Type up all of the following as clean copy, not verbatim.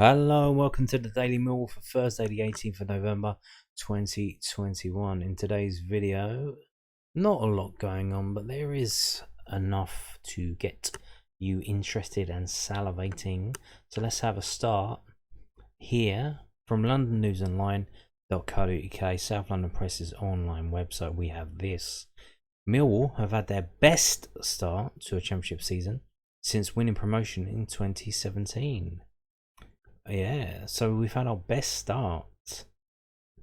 Hello and welcome to the Daily Millwall for Thursday the 18th of November 2021. In today's video, not a lot going on, but there is enough to get you interested and salivating. So let's have a start here from London News Online.co.uk, South London Press's online website. We have this. Millwall have had their best start to a championship season since winning promotion in 2017. Yeah, so we've had our best start.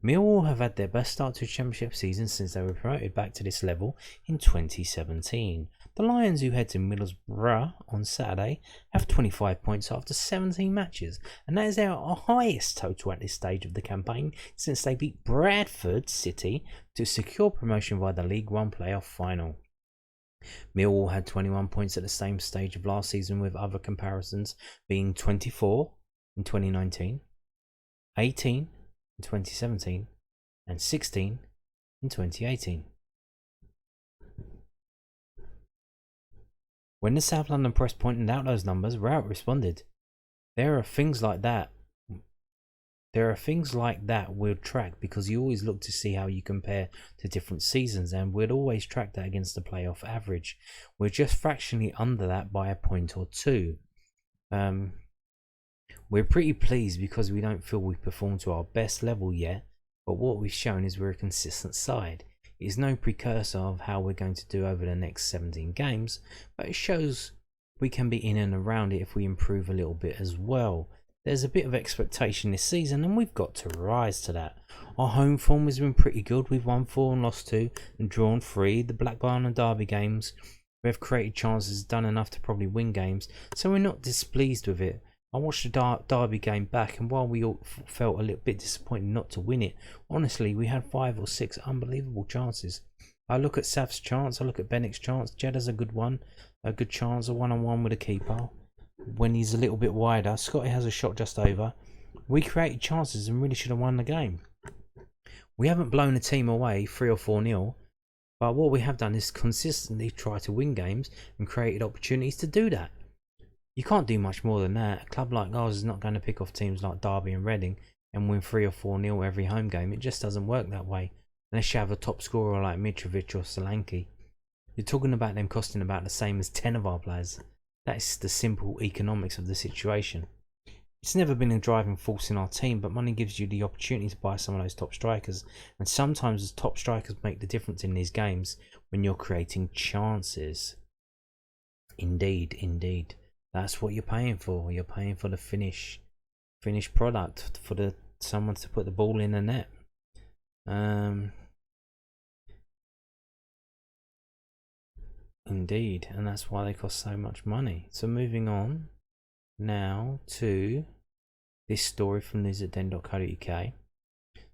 Millwall have had their best start to a championship season since they were promoted back to this level in 2017. The Lions, who head to Middlesbrough on Saturday, have 25 points after 17 matches, and that is their highest total at this stage of the campaign since they beat Bradford City to secure promotion via the League One playoff final. Millwall had 21 points at the same stage of last season, with other comparisons being 24 in 2019, 18 in 2017, and 16 in 2018. When the South London Press pointed out those numbers, Rowett responded, There are things like that we'll track because you always look to see how you compare to different seasons, and we'd always track that against the playoff average. We're just fractionally under that by a point or two. We're pretty pleased because we don't feel we've performed to our best level yet, but what we've shown is we're a consistent side. It is no precursor of how we're going to do over the next 17 games, but it shows we can be in and around it if we improve a little bit as well. There's a bit of expectation this season and we've got to rise to that. Our home form has been pretty good. We've won 4 and lost 2 and drawn 3. The Blackburn and Derby games, we have created chances, done enough to probably win games, so we're not displeased with it. I watched the Derby game back, and while we all felt a little bit disappointed not to win it, honestly, we had 5 or 6 unbelievable chances. I look at Saf's chance, I look at Bennick's chance. Jed has a good chance, a one-on-one with a keeper when he's a little bit wider. Scully has a shot just over. We created chances and really should have won the game. We haven't blown a team away 3 or 4-0, but what we have done is consistently try to win games and created opportunities to do that. You can't do much more than that. A club like ours is not going to pick off teams like Derby and Reading and win 3 or 4-0 every home game. It just doesn't work that way unless you have a top scorer like Mitrovic or Solanke. You're talking about them costing about the same as 10 of our players. That's the simple economics of the situation. It's never been a driving force in our team, but money gives you the opportunity to buy some of those top strikers, and sometimes the top strikers make the difference in these games when you're creating chances. Indeed. That's what you're paying for. You're paying for the finished product, for someone to put the ball in the net. Indeed, and that's why they cost so much money. So moving on now to this story from news@den.co.uk.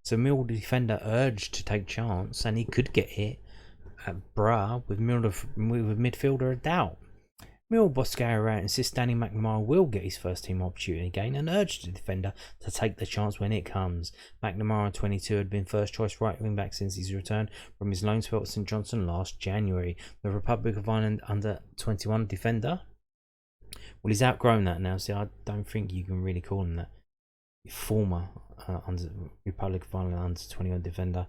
So Millwall defender urged to take chance, and he could get hit at Bra with midfielder a doubt. Millwall boss Gary Rowett insists Danny McNamara will get his first team opportunity again and urged the defender to take the chance when it comes. McNamara, 22, had been first choice right wing back since his return from his loan spell at St Johnstone last January. The Republic of Ireland under 21 defender, well, he's outgrown that now, so I don't think you can really call him that. Former under Republic of Ireland under 21 defender.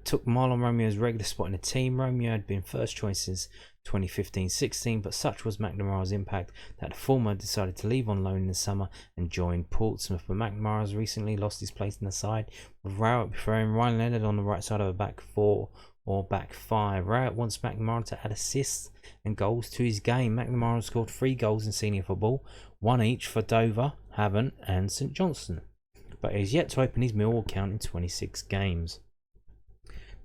Took Marlon Romeo's regular spot in the team. Romeo had been first choice since 2015-16, but such was McNamara's impact that the former decided to leave on loan in the summer and join Portsmouth. But McNamara has recently lost his place in the side, with Rowett preferring Ryan Leonard on the right side of a back 4 or back 5. Rowett wants McNamara to add assists and goals to his game. McNamara scored 3 goals in senior football, 1 each for Dover, Havant and St Johnstone, but he is yet to open his Millwall account in 26 games.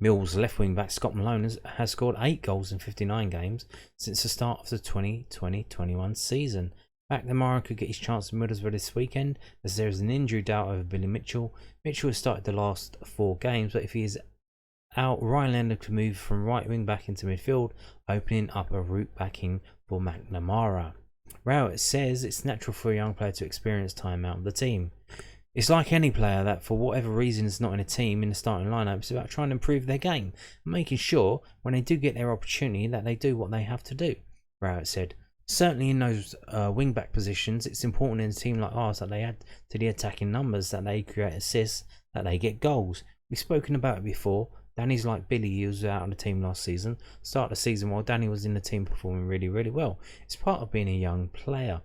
Millwall's left wing back Scott Malone has scored 8 goals in 59 games since the start of the 2020-21 season. McNamara could get his chance at Middlesbrough this weekend, as there is an injury doubt over Billy Mitchell. Mitchell has started the last 4 games, but if he is out, Ryan Leonard could move from right wing back into midfield, opening up a route back in for McNamara. Rowett says it's natural for a young player to experience time out of the team. It's like any player that for whatever reason is not in a team in the starting lineup. It's about trying to improve their game and making sure when they do get their opportunity that they do what they have to do, Rowett said. certainly in those wing back positions, it's important in a team like ours that they add to the attacking numbers, that they create assists, that they get goals. We've spoken about it before. Danny's like Billy. He was out of the team last season. Start the season while Danny was in the team performing really, really well. It's part of being a young player.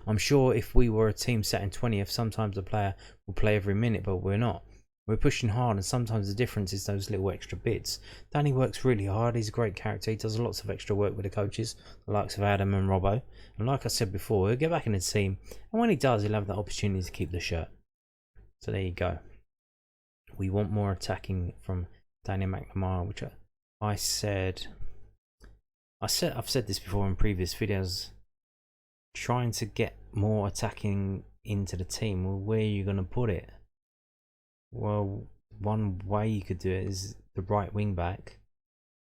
I'm sure if we were a team set in 20th, sometimes a player will play every minute, but we're not. We're pushing hard, and sometimes the difference is those little extra bits. Danny works really hard. He's a great character. He does lots of extra work with the coaches, the likes of Adam and Robbo. And like I said before, he'll get back in the team, and when he does, he'll have the opportunity to keep the shirt. So there you go. We want more attacking from Danny McNamara, which I've said this before in previous videos. Trying to get more attacking into the team. Well, where are you going to put it? Well, one way you could do it is the right wing back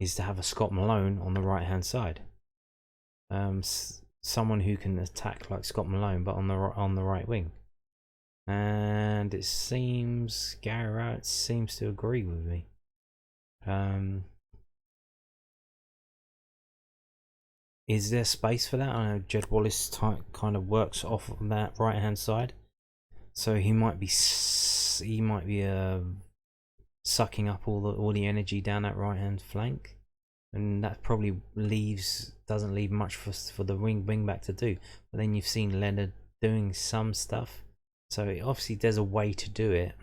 is to have a Scott Malone on the right hand side. Someone who can attack like Scott Malone, but on the right wing. And it seems Gary Rowett seems to agree with me. Is there space for that? I know Jed Wallace kind of works off of that right hand side, so he might be sucking up all the energy down that right hand flank, and that probably doesn't leave much for the wing back to do. But then you've seen Leonard doing some stuff, so obviously there's a way to do it.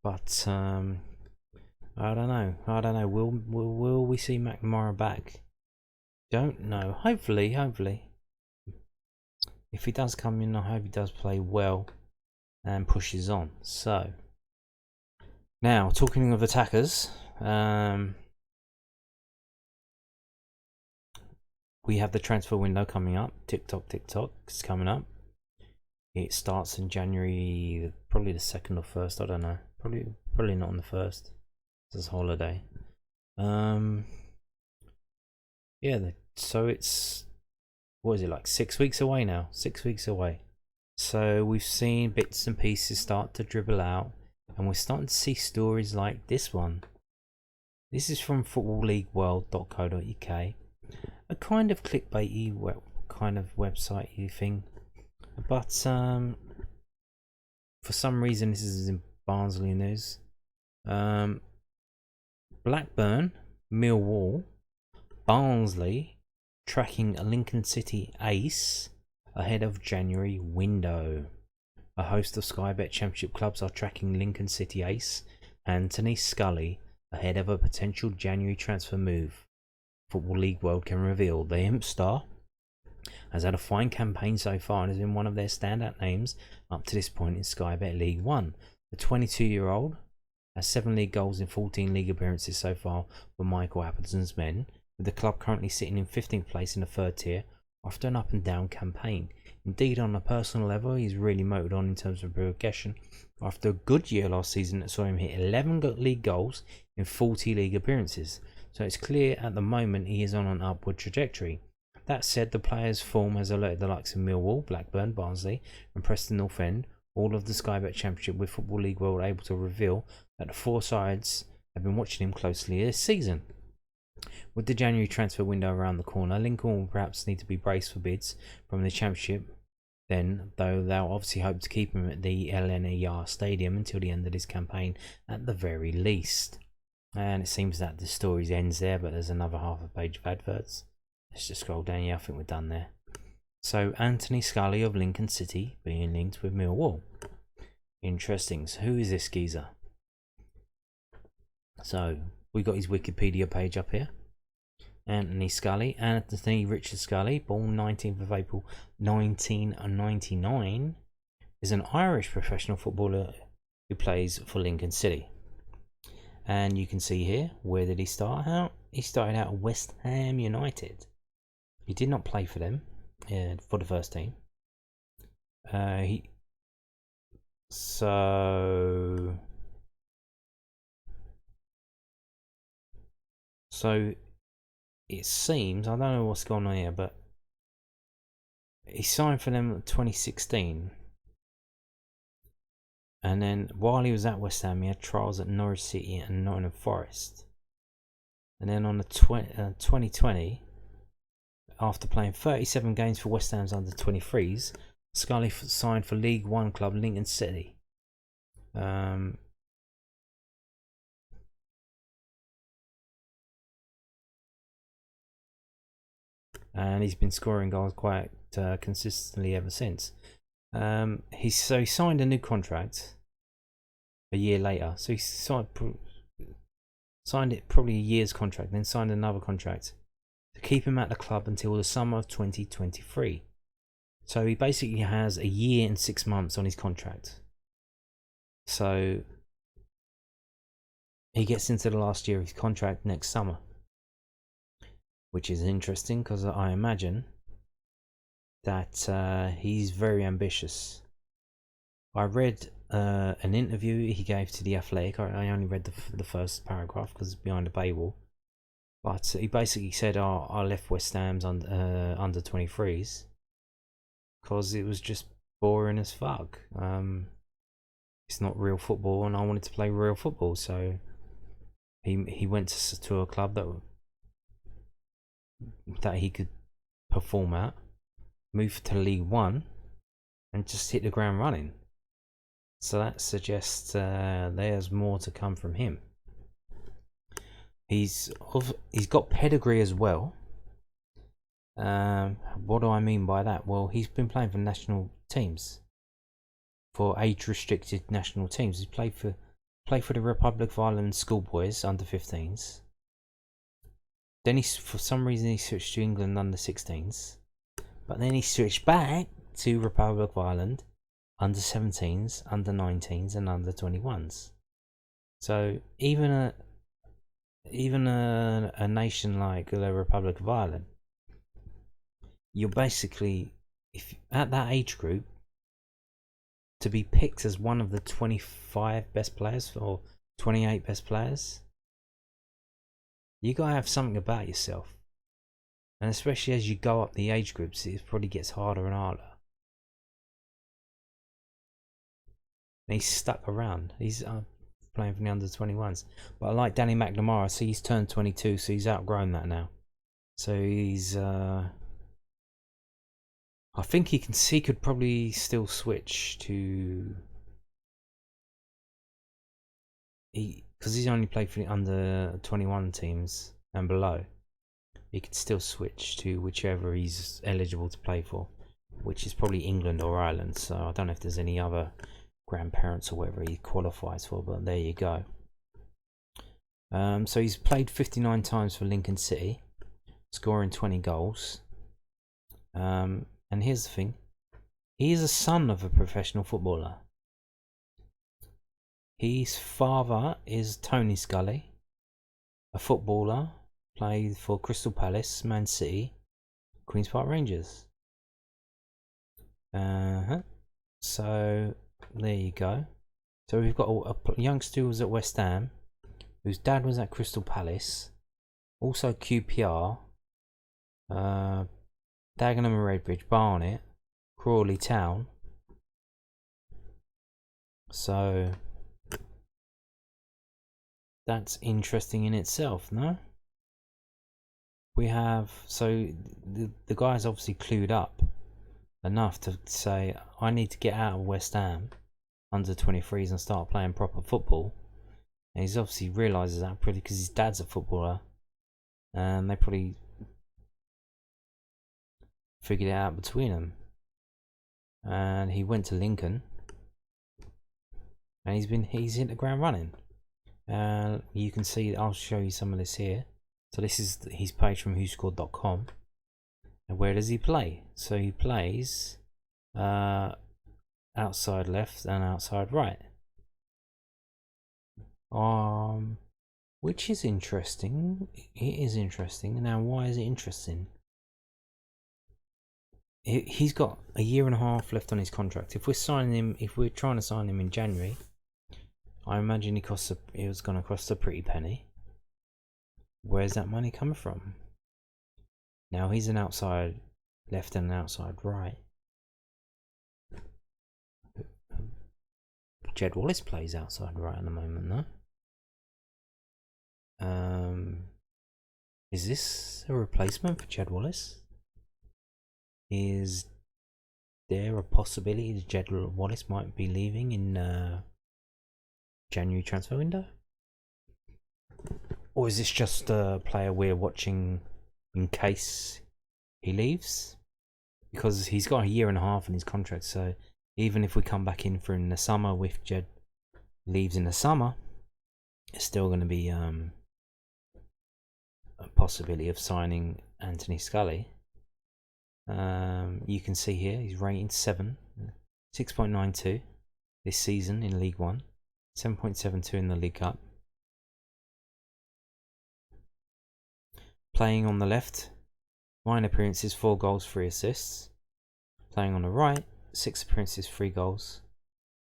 But I don't know. Will we see McNamara back? Don't know. Hopefully. If he does come in, I hope he does play well and pushes on. So now, talking of attackers, we have the transfer window coming up. Tick tock, it's coming up. It starts in January, probably the 2nd or 1st. I don't know. Probably not on the 1st. It's a holiday. Yeah. So it's, what is it, like 6 weeks away now? 6 weeks away. So we've seen bits and pieces start to dribble out, and we're starting to see stories like this one. This is from footballleagueworld.co.uk, a kind of clickbaity kind of website thing, but for some reason this is in Barnsley news. Blackburn, Millwall, Barnsley tracking a Lincoln City ace ahead of January window. A host of Sky Bet Championship clubs are tracking Lincoln City ace Anthony Scully ahead of a potential January transfer move. Football League World can reveal the Imp Star has had a fine campaign so far and has been one of their standout names up to this point in Sky Bet League 1. The 22-year-old has 7 league goals in 14 league appearances so far for Michael Appleton's men, with the club currently sitting in 15th place in the 3rd tier after an up and down campaign. Indeed, on a personal level, he's really motored on in terms of progression after a good year last season that saw him hit 11 league goals in 40 league appearances, so it's clear at the moment he is on an upward trajectory. That said, the player's form has alerted the likes of Millwall, Blackburn, Barnsley and Preston North End, all of the Sky Bet Championship, with Football League World able to reveal that the 4 sides have been watching him closely this season. With the January transfer window around the corner, Lincoln will perhaps need to be braced for bids from the Championship then, though they'll obviously hope to keep him at the LNER Stadium until the end of this campaign at the very least. And it seems that the story ends there, but there's another half a page of adverts. Let's just scroll down. Yeah, I think we're done there. So Anthony Scully of Lincoln City being linked with Millwall. Interesting. So who is this geezer? So we got his Wikipedia page up here. Anthony Scully, Anthony Richard Scully, born 19th of April 1999, is an Irish professional footballer who plays for Lincoln City. And you can see here, where did he start out? He started out at West Ham United. He did not play for them for the first team. So it seems, I don't know what's going on here, but he signed for them in 2016. And then while he was at West Ham, he had trials at Norwich City and Nottingham Forest. And then on the 2020, after playing 37 games for West Ham's under 23s, Scully signed for League One club Lincoln City. And he's been scoring goals quite consistently ever since. He signed a new contract a year later. So he signed it probably a year's contract, then signed another contract to keep him at the club until the summer of 2023. So he basically has a year and 6 months on his contract. So he gets into the last year of his contract next summer, which is interesting because I imagine that he's very ambitious. I read an interview he gave to The Athletic. I only read the first paragraph because it's behind a paywall. But he basically said, I left West Ham's under 23s because it was just boring as fuck. It's not real football and I wanted to play real football. So he went to a club that he could perform at, moved to League One and just hit the ground running. So that suggests there's more to come from him. He's got pedigree as well. What do I mean by that? Well, he's been playing for national teams, for age-restricted national teams. He played for the Republic of Ireland schoolboys under 15s. Then for some reason he switched to England under 16s, but then he switched back to Republic of Ireland under 17s, under 19s, and under 21s. So even a nation like the Republic of Ireland, you're basically, if at that age group, to be picked as one of the 25 best players or 28 best players, you gotta have something about yourself. And especially as you go up the age groups, it probably gets harder and harder. And he's stuck around. He's playing for the under 21s. But I like Danny McNamara. See, he's turned 22, so he's outgrown that now. So he's I think he could probably still switch to because he's only played for the under 21 teams and below. He could still switch to whichever he's eligible to play for, which is probably England or Ireland. So I don't know if there's any other grandparents or whatever he qualifies for, but there you go. So he's played 59 times for Lincoln City, scoring 20 goals. And here's the thing, he is a son of a professional footballer. His father is Tony Scully, a footballer, played for Crystal Palace, Man City, Queen's Park Rangers. So there you go. So we've got a youngster who was at West Ham, whose dad was at Crystal Palace, also QPR, Dagenham and Redbridge, Barnet, Crawley Town. So that's interesting in itself, no? We have, so the guy's obviously clued up enough to say, I need to get out of West Ham under 23s and start playing proper football. And he's obviously realises that pretty because his dad's a footballer, and they probably figured it out between them. And he went to Lincoln, and he's hit the ground running. You can see, I'll show you some of this here. So this is his page from whoscored.com. And where does he play? So he plays outside left and outside right. Which is interesting. It is interesting. Now, why is it interesting? He's got a year and a half left on his contract. If we're trying to sign him in January, I imagine it was going to cost a pretty penny. Where's that money coming from? Now he's an outside left and an outside right. Jed Wallace plays outside right at the moment, though. Is this a replacement for Jed Wallace? Is there a possibility that Jed Wallace might be leaving in January transfer window? Or is this just a player we're watching in case he leaves? Because he's got a year and a half in his contract, so even if we come back in for in the summer, if Jed leaves in the summer, it's still going to be a possibility of signing Anthony Scully. You can see here he's rating 6.92 this season in League One, 7.72 in the League Cup. Playing on the left, 9 appearances, 4 goals, 3 assists. Playing on the right, 6 appearances, 3 goals,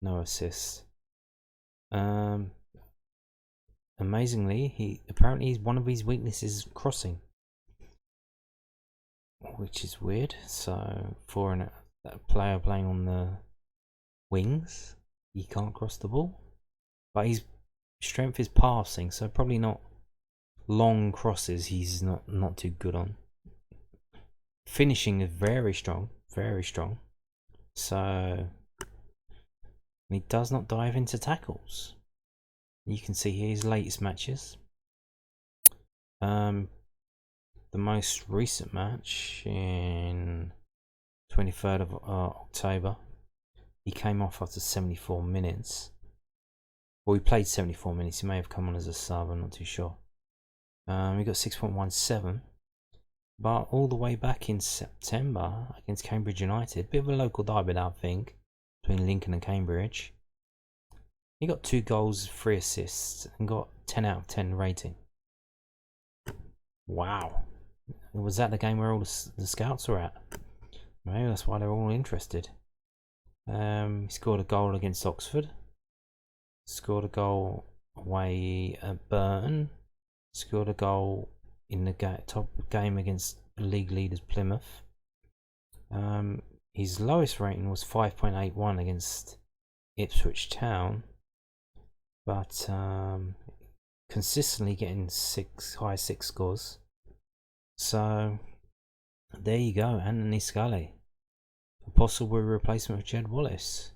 no assists. Amazingly, apparently one of his weaknesses is crossing, which is weird. So for a player playing on the wings, he can't cross the ball, but his strength is passing, so probably not long crosses. He's not too good on. Finishing is very strong, very strong. So he does not dive into tackles. You can see here his latest matches. The most recent match in 23rd of October, he came off after 74 minutes. Well, he played 74 minutes. He may have come on as a sub, I'm not too sure. He got 6.17. But all the way back in September against Cambridge United, bit of a local derby, I think, between Lincoln and Cambridge. He got 2 goals, 3 assists, and got 10 out of 10 rating. Wow. Was that the game where all the scouts were at? Maybe that's why they're all interested. He scored a goal against Oxford. Scored a goal away at Burton. Scored a goal in the top game against league leaders Plymouth. His lowest rating was 5.81 against Ipswich Town, but consistently getting high 6 scores. So there you go, Anthony Scully, a possible replacement of Jed Wallace.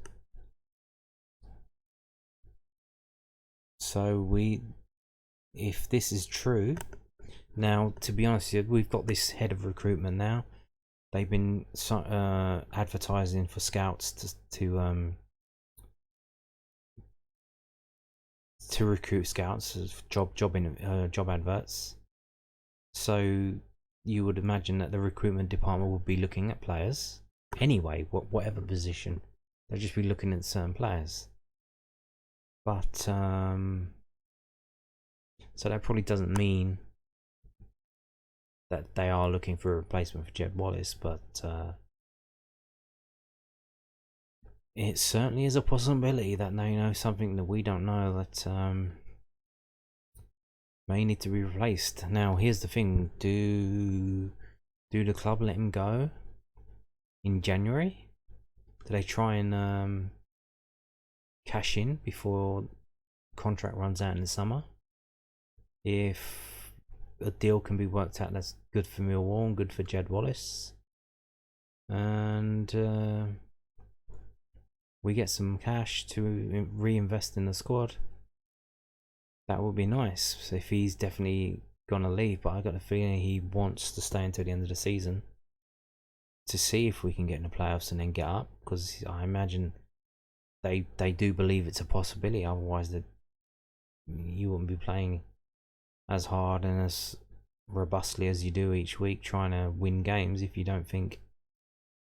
So if this is true. Now, to be honest with you, we've got this head of recruitment now. They've been advertising for scouts to recruit scouts as job adverts. So you would imagine that the recruitment department will be looking at players anyway, whatever position. They'll just be looking at certain players. But so that probably doesn't mean that they are looking for a replacement for Jed Wallace, but it certainly is a possibility that they know something that we don't know, that may need to be replaced. Now, here's the thing: do the club let him go in January? Do they try and cash in before contract runs out in the summer? If a deal can be worked out that's good for Millwall and good for Jed Wallace, and we get some cash to reinvest in the squad, that would be nice. So if he's definitely gonna leave, but I got a feeling he wants to stay until the end of the season to see if we can get in the playoffs and then get up, because I imagine they do believe it's a possibility. Otherwise, you wouldn't be playing as hard and as robustly as you do each week trying to win games if you don't think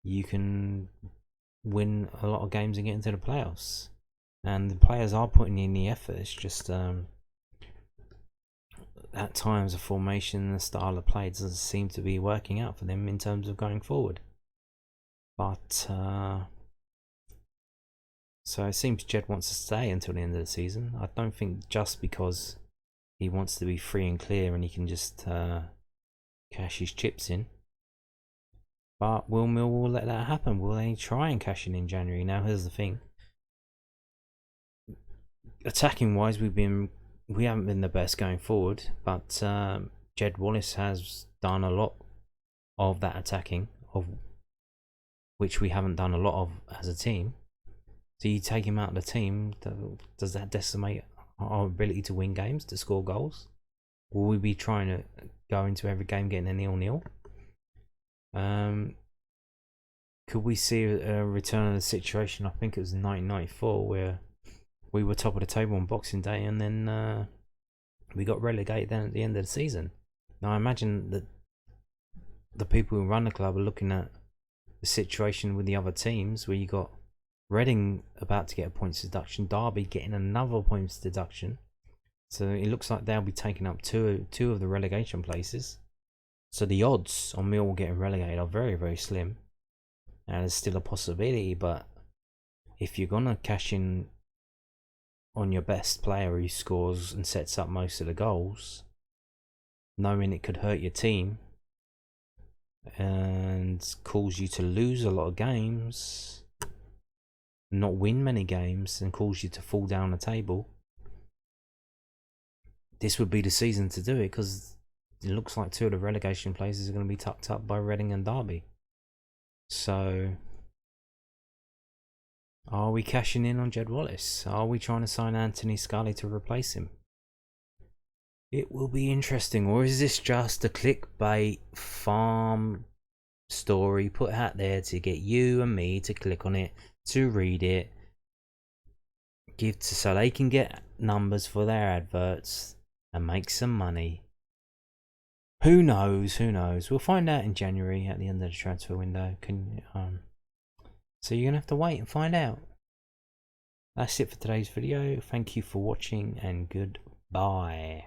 you can win a lot of games and get into the playoffs. And the players are putting in the effort. It's just at times the formation and the style of play doesn't seem to be working out for them in terms of going forward. But so it seems Jed wants to stay until the end of the season. I don't think just because he wants to be free and clear and he can just cash his chips in. But will Millwall let that happen? Will they try and cash in January? Now, here's the thing: attacking wise, we haven't been the best going forward, but Jed Wallace has done a lot of that attacking, of which we haven't done a lot of as a team. So you take him out of the team, does that decimate our ability to win games, to score goals? Will we be trying to go into every game getting a 0-0? Could we see a return of the situation? I think it was 1994 where we were top of the table on Boxing Day, and then we got relegated then at the end of the season. Now I imagine that the people who run the club are looking at the situation with the other teams, where you got Reading about to get a points deduction, Derby getting another points deduction. So it looks like they'll be taking up two of the relegation places. So the odds on Millwall getting relegated are very, very slim. And there's still a possibility, but if you're going to cash in on your best player who scores and sets up most of the goals, knowing it could hurt your team and cause you to lose a lot of games, not win many games, and cause you to fall down the table, this would be the season to do it, because it looks like two of the relegation places are going to be tucked up by Reading and Derby. So are we cashing in on Jed Wallace? Are we trying to sign Anthony Scully to replace him? It will be interesting. Or is this just a clickbait farm story put out there to get you and me to click on it, to read it, so they can get numbers for their adverts and make some money? Who knows? Who knows? We'll find out in January at the end of the transfer window. So you're gonna have to wait and find out. That's it for today's video. Thank you for watching, and goodbye.